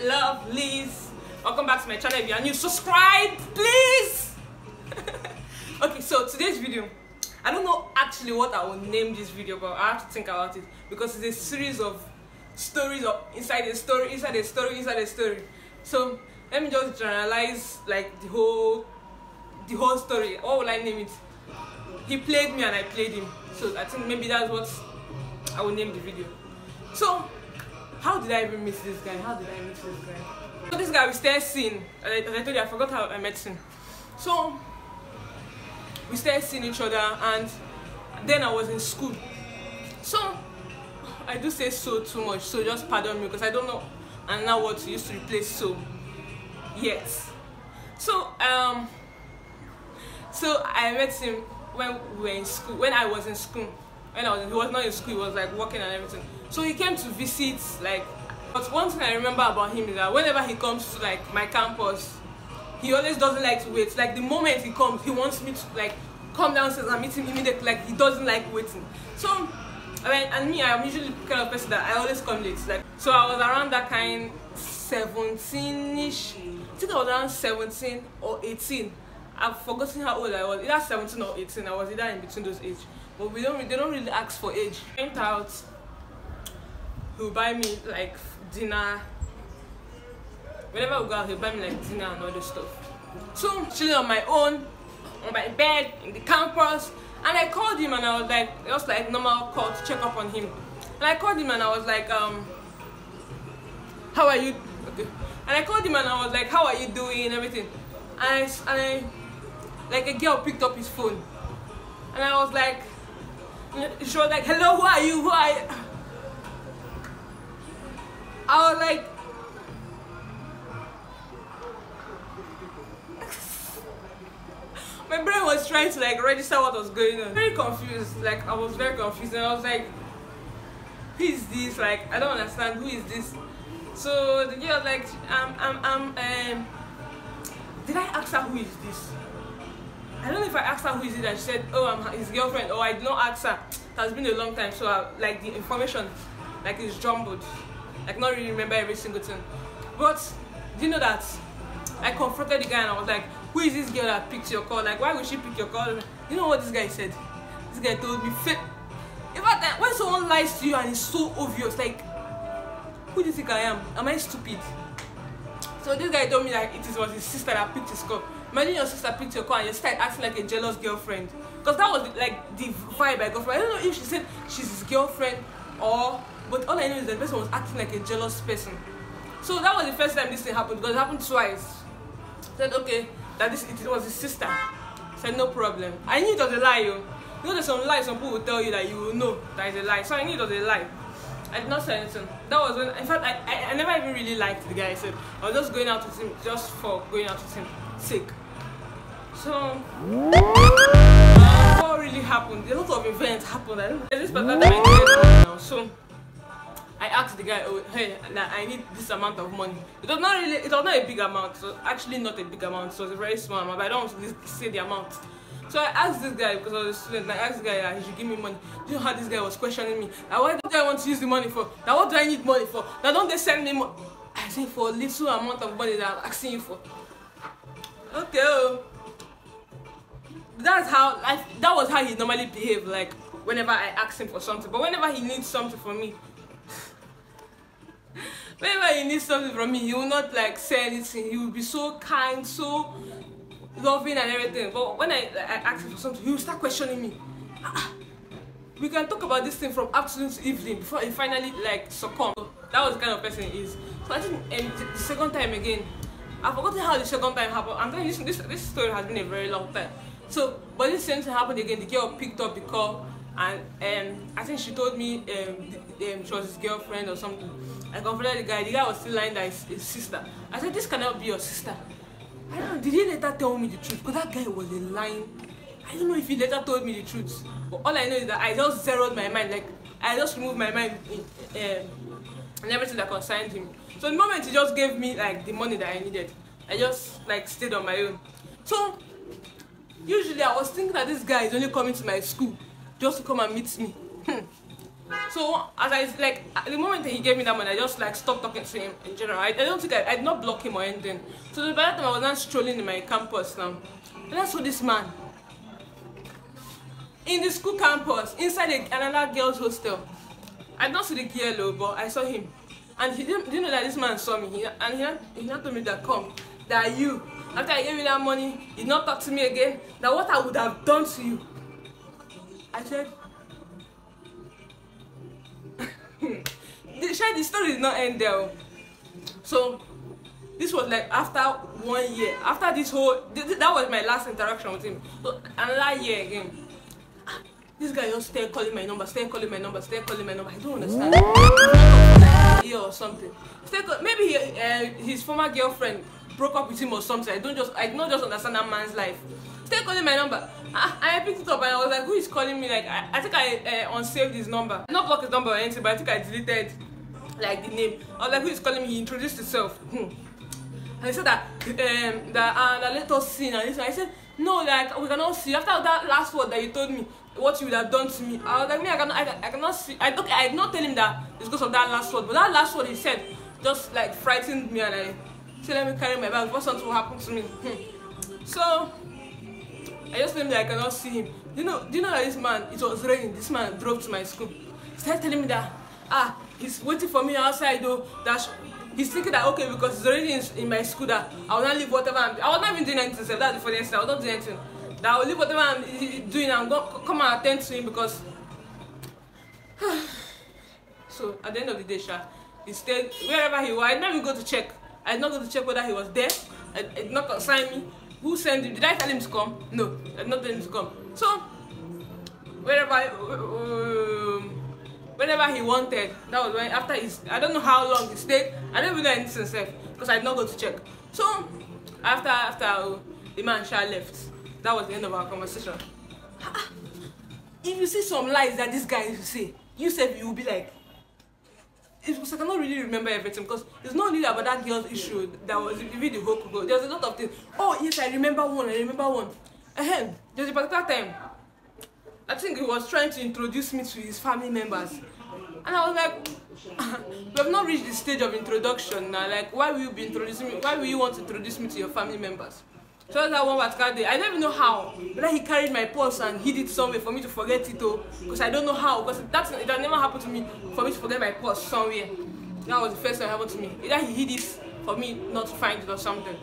lovelies, welcome back to my channel. If you are new, subscribe please. Okay, so today's video, I don't know actually what I will name this video, but I have to think about it because it's a series of stories inside a story, inside a story, inside a story. So let me just generalize like the whole story. What will I name it? He played me and I played him. So I think maybe that's what I will name the video. So how did I even meet this guy? So this guy we started seeing. As I told you, I forgot how I met him. So we started seeing each other, and then I was in school. So I do say so too much, so just pardon me because I don't know and now what to use to replace so yet. So so I met him when we were in school. When I was in school, he was not in school. He was like working and everything. So he came to visit. Like, but one thing I remember about him is that whenever he comes to like my campus, he always doesn't like to wait. Like the moment he comes, he wants me to like come downstairs and meet him immediately. Like he doesn't like waiting. So I mean, and me, I'm usually the kind of person that I always come late. Like, so I was around that kind 17ish. I think I was around 17 or 18. I've forgotten how old I was. Either 17 or 18. I was either in between those age. But they don't really ask for age. Went out. He'll buy me like dinner. Whenever we go out, he'll buy me like dinner and all this stuff. So chilling on my own, on my bed in the campus, and I called him and I was like, it was like normal call to check up on him. And I called him and I was like, how are you? Okay. And I called him and I was like, how are you doing and everything. And I like a girl picked up his phone, and I was like, she was like, hello, who are you? Who are you? I was like, my brain was trying to like register what was going on. Very confused, like I was very confused, and I was like, who is this? Like I don't understand, who is this? So the girl was like, did I ask her who is this? I don't know if I asked her who is it, and she said, oh, I'm his girlfriend. Or I did not ask her. It has been a long time, so like the information like is jumbled. Like not really remember every single thing. But do you know that I confronted the guy and I was like, who is this girl that picked your call? Like why would she pick your call? You know what this guy said? This guy told me, in fact, when someone lies to you and it's so obvious, like, who do you think I am? Am I stupid? So this guy told me that it was his sister that picked his call. Imagine your sister picked your call and you started acting like a jealous girlfriend. Because that was like the vibe I got from her. I don't know if she said she's his girlfriend or, but all I know is that the person was acting like a jealous person. So that was the first time this thing happened, because it happened twice. I said, okay, that it was his sister. I said, no problem. I knew it was a lie, yo. You know there's some lies some people will tell you that you will know that is a lie. So I knew it was a lie. I did not say anything. That was when, in fact, I never even really liked the guy. I said, I was just going out with him just for going out with him sake. So what really happened? A lot of events happened. I don't know. This particular time I needed now. So I asked the guy, oh, hey, I need this amount of money. It was not a big amount. So actually not a big amount. So it was a very small amount. But I don't want to say the amount. So I asked this guy, because I was a student, and I asked the guy that he should give me money. Do you know how this guy was questioning me? Now, what do I want to use the money for? Now what do I need money for? Now don't they send me money? I said, for a little amount of money that I'm asking you for. Okay. That was how he normally behaved, like whenever I asked him for something. But whenever he needs something from me, he will not like say anything. He will be so kind, so loving and everything. But when I ask him for something, he will start questioning me. We can talk about this thing from afternoon to evening before he finally like succumb. That was the kind of person he is. So I think the second time again, I've forgotten how the second time happened. I'm telling you, this story has been a very long time. So, but this same thing happened again. The girl picked up the call, and I think she told me she was his girlfriend or something. I confronted the guy. The guy was still lying that it's his sister. I said, this cannot be your sister. I don't know, did he later tell me the truth? Because that guy was a lying. I don't know if he later told me the truth. But all I know is that I just zeroed my mind. Like, I just removed my mind in everything that concerned him. So the moment he just gave me like the money that I needed, I just like stayed on my own. So usually I was thinking that this guy is only coming to my school just to come and meet me. So as I like, at the moment that he gave me that money, I just like stopped talking to him in general. I don't think I did not block him or anything. So by that time I was not strolling in my campus now, and I saw this man in the school campus inside another girls' hostel. I did not see the girl, but I saw him, and he didn't know that this man saw me. He not told me that come, that you, after I gave you that money, he did not talk to me again. That what I would have done to you. I said. The story did not end there. So this was like after 1 year. After this whole that was my last interaction with him. So another year again. This guy just started calling my number, started calling my number, started calling my number. I don't understand. Or something. Maybe his former girlfriend broke up with him or something. I don't just understand that man's life. Started calling my number. I picked it up and I was like, who is calling me? Like I think I unsaved his number. Not blocked his number or anything, but I think I deleted like the name. I was like, who is calling me? He introduced himself. And he said that let us see. And I said, no, like we cannot see. After that last word that you told me, what you would have done to me, I was like, me, I cannot see. I did not tell him that it's because of that last word, but that last word he said just like frightened me, and I said, let me carry my bag. What's something will happen to me? So I just told him that I cannot see him. Do you know that this man, it was raining, this man drove to my school. He started telling me that he's waiting for me outside though, that he's thinking that okay, because it's already in my school that I will not leave whatever I was not even doing anything, so that's the funniest thing. I was not doing anything. That I will leave whatever I'm doing and come and attend to him because so at the end of the day, he stayed wherever he was. I did not even go to check. I did not go to check whether he was there. It did not concern me. Who sent him? Did I tell him to come? No, I did not tell him to come. So whenever he wanted, that was when after I don't know how long he stayed. I don't even know anything himself because I did not go to check. So after the man left, that was the end of our conversation. If you see some lies that this guy used to say, you will be like, because I cannot really remember everything because it's not really about that girl's issue that was really the whole cocoa. There's a lot of things. Oh yes, I remember one. There's a particular time, I think he was trying to introduce me to his family members. And I was like, we have not reached the stage of introduction now. Like, why will you be introducing me? Why will you want to introduce me to your family members? So that one particular day, I don't even know how, but then he carried my purse and hid it somewhere for me to forget it though, because I don't know how, because it has never happened to me for me to forget my purse somewhere. That was the first time it happened to me. Either he hid it for me not to find it or something,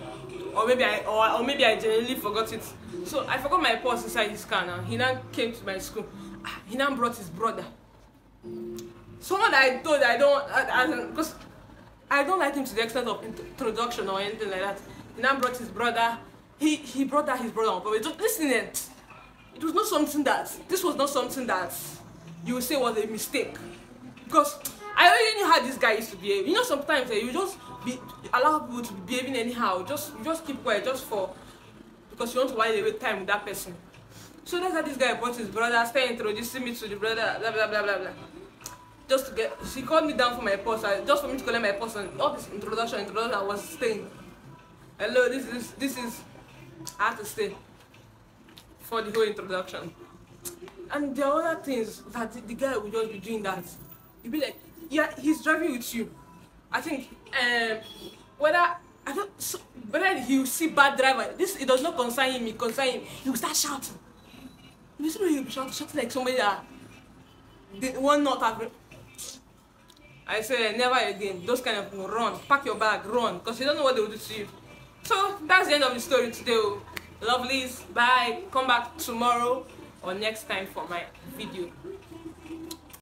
or maybe I genuinely forgot it. So I forgot my purse inside his car now. He now came to my school. He now brought his brother. Someone that I told because I don't like him to the extent of introduction or anything like that. He now brought his brother. He brought his brother on purpose. Listen, it was not something that you would say was a mistake, because I already knew how this guy used to behave. You know, sometimes you just allow people to be behaving anyhow. You just keep quiet because you want to while away time with that person. So that's how this guy brought his brother, started introducing me to the brother, blah blah blah blah blah. Just to get, she called me down for my purse, just for me to collect my purse, and all this introduction I was staying. Hello, this is. I had to stay for the whole introduction. And there are other things that the guy will just be doing that. He'll be like, yeah, he's driving with you. I think whether he'll see bad driver, it does not concern him, it concern him. He will start shouting. You see, he'll be shouting like somebody that one not have. I say never again. Those kind of people, run, pack your bag, run, because you don't know what they will do to you. So that's the end of the story today. Lovelies, bye. Come back tomorrow or next time for my video.